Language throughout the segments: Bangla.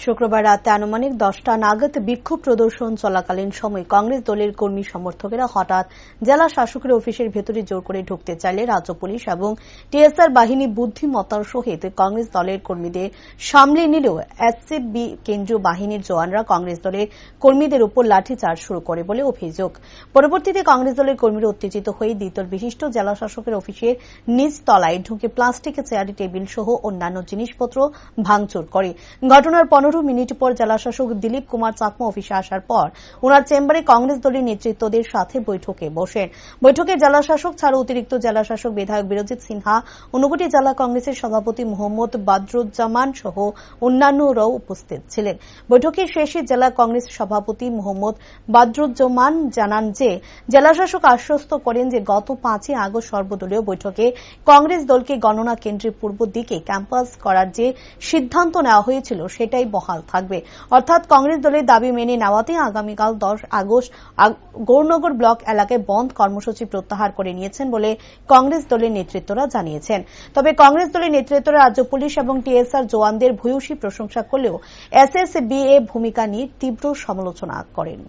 শুক্রবার রাতে আনুমানিক 10টা নাগাদ বিক্ষোভ প্রদর্শন চলাকালীন সময় কংগ্রেস দলের কর্মী সমর্থকেরা হঠাৎ জেলা শাসকের অফিসের ভেতরে জোর করে ঢুকতে চাইলে রাজ্য পুলিশ এবং টিএসআর বাহিনী বুদ্ধিমত্তার সহিত কংগ্রেস দলের কর্মীদের সামলে নিলেও এসএফবি কেন্দ্রীয় বাহিনীর জওয়ানরা কংগ্রেস দলের কর্মীদের উপর লাঠিচার্জ শুরু করে বলে অভিযোগ। পরবর্তীতে কংগ্রেস দলের কর্মীরা উত্তেজিত হয়ে দ্বিতল বিশিষ্ট জেলা শাসকের অফিসের নিচ তলায় ঢুকে প্লাস্টিক চেয়ার টেবিল সহ অন্যান্য জিনিসপত্র ভাঙচুর করে। ঘটনার 15 মিনিট পর জেলাশাসক দিলীপ কুমার চাকমা অফিসে আসার পর ওনার চেম্বারে কংগ্রেস দলের নেতৃত্বদের সাথে বৈঠকে বসেন। বৈঠকে জেলাশাসক ছাড়া অতিরিক্ত জেলাশাসক বিধায়ক বিরজিৎ সিনহা, ঊনকোটি জেলা কংগ্রেসের সভাপতি মোহাম্মদ বাদরুজ্জামান সহ অন্যান্যরাও উপস্থিত ছিলেন। বৈঠকের শেষে জেলা কংগ্রেস সভাপতি মোহাম্মদ বাদরুজ্জামান জানান যে জেলাশাসক আশ্বস্ত করেন যে গত 5ই আগস্ট সর্বদলীয় বৈঠকে কংগ্রেস দলকে গণনা কেন্দ্রের পূর্ব দিকে ক্যাম্পাস করার যে সিদ্ধান্ত নেওয়া হয়েছিল সেটাই বহাল থাকবে। অর্থাৎ কংগ্রেস দলের দাবি মেনে নেওয়াতে আগামীকাল 10 আগস্ট গৌরনগর ব্লক এলাকায় বন্ধ কর্মসূচি প্রত্যাহার করে নিয়েছেন বলে কংগ্রেস দলের নেতৃত্বরা জানিয়েছেন। তবে কংগ্রেস দলের নেতৃত্বরা রাজ্য পুলিশ এবং টিএসআর জওয়ানদের ভূয়সী প্রশংসা করলেও এসএসবি এর ভূমিকা নিয়ে তীব্র সমালোচনা করেন।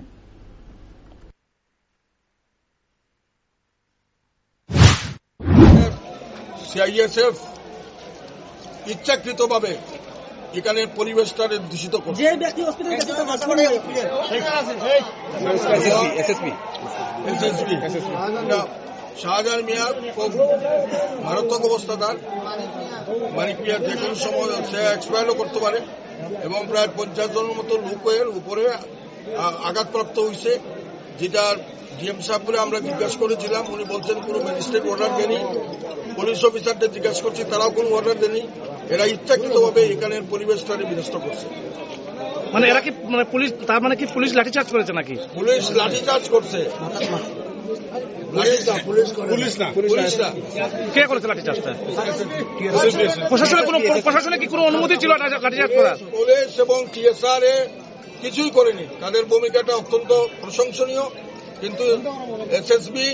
সিআইএসএফ ইচ্ছাকৃতভাবে এখানে পরিবেশটাকে দূষিত করছে। শাহজাহান মিয়া খুব মারাত্মক অবস্থাদার, মানিক মিয়া যে কোনো সময় সে এক্সপায়ারও করতে পারে এবং প্রায় 50 জনের মতো লোকের উপরে আঘাতপ্রাপ্ত হয়েছে, যেটা ডিএম সাহেবকে আমরা জিজ্ঞাসা করেছিলাম। উনি বলছেন কোনো ম্যাজিস্ট্রেট অর্ডার দেয়নি। পুলিশ অফিসারদের জিজ্ঞাসা করছি, তারাও কোনো অর্ডার দেয়নি। এরা ইচ্ছাকৃতভাবে এখানের পরিবেশটাকে বিনষ্ট করছে। মানে এরা কি মানে পুলিশ, তার মানে কি পুলিশ লাঠিচার্জ করেছে নাকি? পুলিশ লাঠিচার্জ করছে। কে করেছে লাঠিচার্জটা? প্রশাসনের কি কোনো অনুমতি ছিল লাঠিচার্জ করার? পুলিশ এবং টিএসআর কিছুই করেনি। তাদের ভূমিকাটা অত্যন্ত প্রশংসনীয়, কিন্তু এসএসবি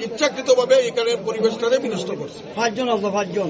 ইচ্ছাকৃতভাবে এখানের পরিবেশটাকে বিনষ্ট করছে। 5 জন।